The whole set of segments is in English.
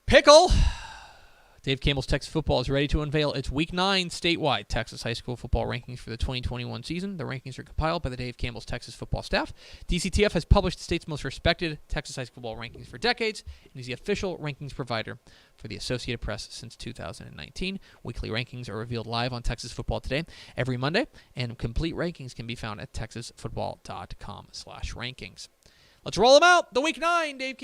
Pickle! Dave Campbell's Texas Football is ready to unveil its Week 9 statewide Texas high school football rankings for the 2021 season. The rankings are compiled by the Dave Campbell's Texas Football staff. DCTF has published the state's most respected Texas high school football rankings for decades and is the official rankings provider for the Associated Press since 2019. Weekly rankings are revealed live on Texas Football Today every Monday, and complete rankings can be found at texasfootball.com/rankings. Let's roll them out. The Week 9 Dave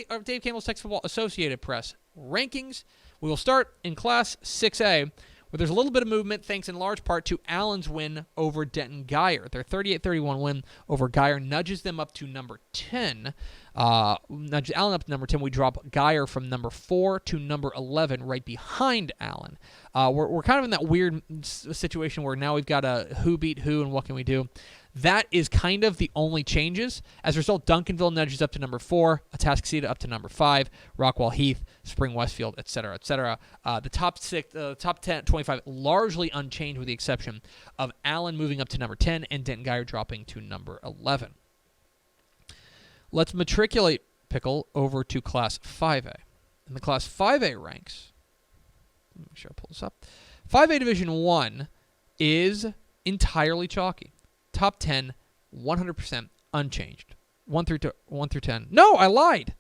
Campbell's Texas Football Associated Press rankings. We will start in Class 6A, where there's a little bit of movement thanks in large part to Allen's win over Denton Guyer. Their 38-31 win over Guyer nudges them up to number 10. Nudges Allen up to number 10. We drop Guyer from number 4 to number 11, right behind Allen. We're kind of in that weird situation where now we've got a who beat who and what can we do. That is kind of the only changes. As a result, Duncanville nudges up to number 4, Atascocita up to number 5, Rockwall Heath, Spring Westfield, etc., etc. The top 10, 25 largely unchanged with the exception of Allen moving up to number 10 and Denton Guyer dropping to number 11. Let's matriculate Pickle over to Class 5A. In the Class 5A ranks, let me make sure I pull this up. 5A Division 1 is entirely chalky. Top 10, 100% unchanged. 1 through 10. No, I lied.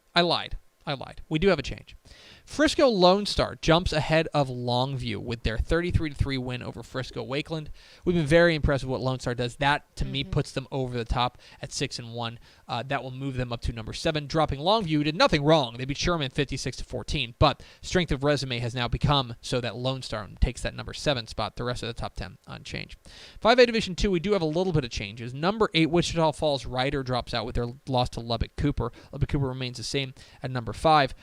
We do have a change. Frisco Lone Star jumps ahead of Longview with their 33-3 win over Frisco Wakeland. We've been very impressed with what Lone Star does. That, to me, puts them over the top at 6-1. That will move them up to number 7. Dropping Longview did nothing wrong. They beat Sherman 56-14, but strength of resume has now become so that Lone Star takes that number 7 spot. The rest of the top 10 unchanged. 5A Division 2, we do have a little bit of changes. Number 8, Wichita Falls Rider drops out with their loss to Lubbock Cooper. Lubbock Cooper remains the same at number 5.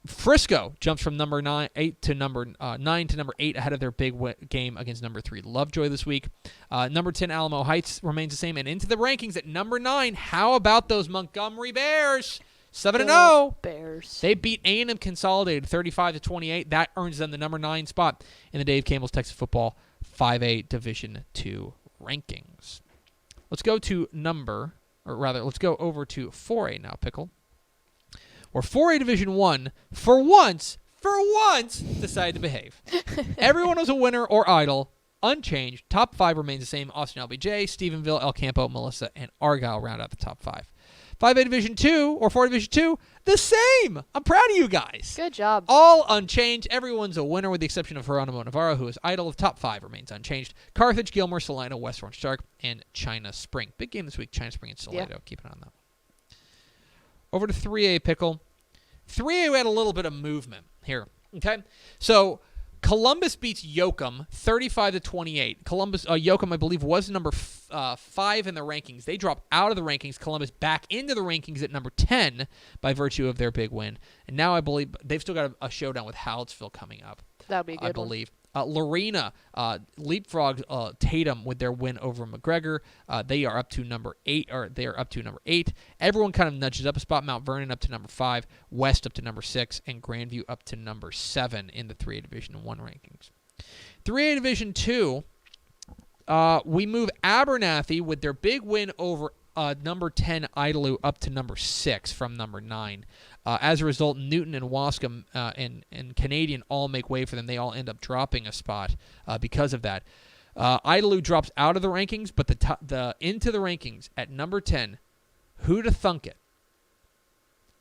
Frisco jumps from number 9 to number 8 ahead of their big game against number 3 Lovejoy this week. Number 10 Alamo Heights remains the same, and into the rankings at number 9. How about those Montgomery Bears? 7-0. Bears. They beat A&M Consolidated 35-28. That earns them the number 9 spot in the Dave Campbell's Texas Football 5A Division 2 rankings. Let's go over to 4A now, Pickle. Or 4A Division 1, for once, decided to behave. Everyone was a winner or idle, unchanged. Top 5 remains the same. Austin LBJ, Stephenville, El Campo, Melissa, and Argyle round out the top 5. 5A Division 2, or 4A Division 2, the same. I'm proud of you guys. Good job. All unchanged. Everyone's a winner with the exception of Geronimo Navarro, who is idle. The top 5 remains unchanged. Carthage, Gilmore, Salina, West Orange Stark, and China Spring. Big game this week, China Spring and Salado. Yeah. Keep an eye on that. Over to 3A, Pickle. 3A, we had a little bit of movement here. Okay, so Columbus beats Yoakum 35-28. Yoakum, I believe, was number 5 in the rankings. They drop out of the rankings. Columbus back into the rankings at number 10 by virtue of their big win. And now I believe they've still got a showdown with Hallettsville coming up. That'll be a good I believe. Lorena leapfrogged Tatum with their win over McGregor. They are up to number 8. Everyone kind of nudges up a spot. Mount Vernon up to number 5, West up to number 6, and Grandview up to number 7 in the 3A Division 1 rankings. 3A Division 2, we move Abernathy with their big win over number 10 Idalou up to number 6 from number 9. As a result, Newton and Wascom and Canadian all make way for them. They all end up dropping a spot because of that. Idalou drops out of the rankings, but the into the rankings at number 10, who'da thunk it?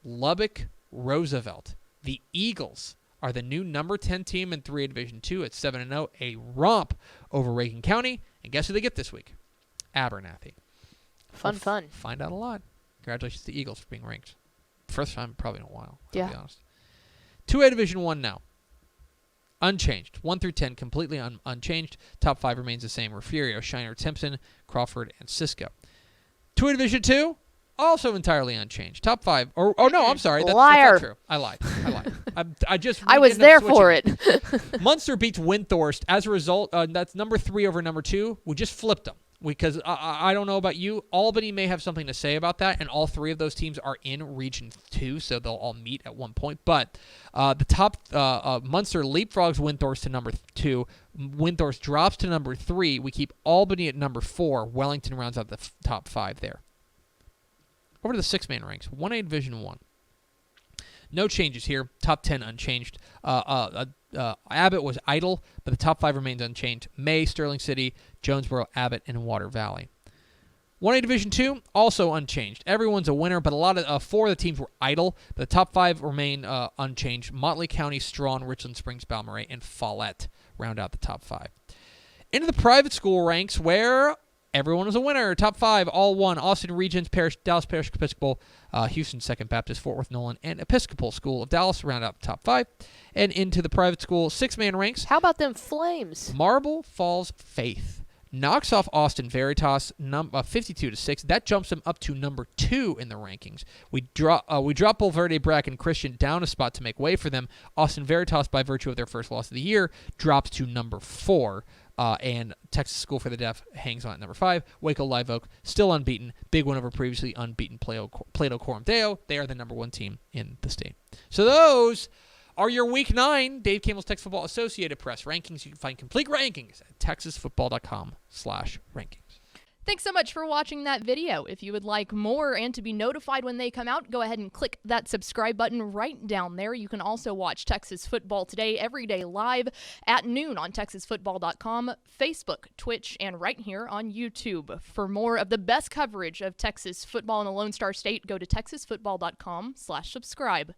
Lubbock Roosevelt. The Eagles are the new number 10 team in 3A Division 2 at 7-0, a romp over Reagan County. And guess who they get this week? Abernathy. Fun. Find out a lot. Congratulations to the Eagles for being ranked. First time probably in a while, yeah. To be honest. 2A Division 1 now. Unchanged. 1 through 10 completely unchanged. Top 5 remains the same. Refugio, Shiner, Timpson, Crawford, and Cisco. 2A Division 2, also entirely unchanged. Top 5. Oh no, I'm sorry. That's not true. I lied. I was there for it. Munster beats Windthorst. As a result, that's number 3 over number 2. We just flipped them. Because I don't know about you, Albany may have something to say about that, and all 3 of those teams are in Region 2, so they'll all meet at one point. But the top Munster leapfrogs Windthorst to number 2. Windthorst drops to number 3. We keep Albany at number 4. Wellington rounds out the top 5 there. Over to the 6-man ranks. 1A Division 1. No changes here. Top 10 unchanged. Abbott was idle, but the top 5 remains unchanged. May, Sterling City, Jonesboro, Abbott, and Water Valley. 1A Division 2, also unchanged. Everyone's a winner, but a lot of 4 of the teams were idle. But the top 5 remain unchanged. Motley County, Strawn, Richland Springs, Balmorhea, and Follett round out the top 5. Into the private school ranks, where everyone is a winner. Top 5, all won. Austin Regents Parish, Dallas Parish Episcopal, Houston Second Baptist, Fort Worth Nolan, and Episcopal School of Dallas round out the top 5. And into the private school 6-man ranks. How about them Flames? Marble Falls Faith knocks off Austin Veritas 52-6. That jumps them up to number 2 in the rankings. We drop Bulverde Bracken Christian down a spot to make way for them. Austin Veritas, by virtue of their first loss of the year, drops to number 4. And Texas School for the Deaf hangs on at number 5. Waco Live Oak, still unbeaten. Big win over previously unbeaten Plato Coram Deo. They are the number 1 team in the state. So those are your Week 9 Dave Campbell's Texas Football Associated Press rankings. You can find complete rankings at texasfootball.com/rankings. Thanks so much for watching that video. If you would like more and to be notified when they come out, go ahead and click that subscribe button right down there. You can also watch Texas Football Today every day live at noon on texasfootball.com, Facebook, Twitch, and right here on YouTube. For more of the best coverage of Texas football in the Lone Star State, go to texasfootball.com/subscribe.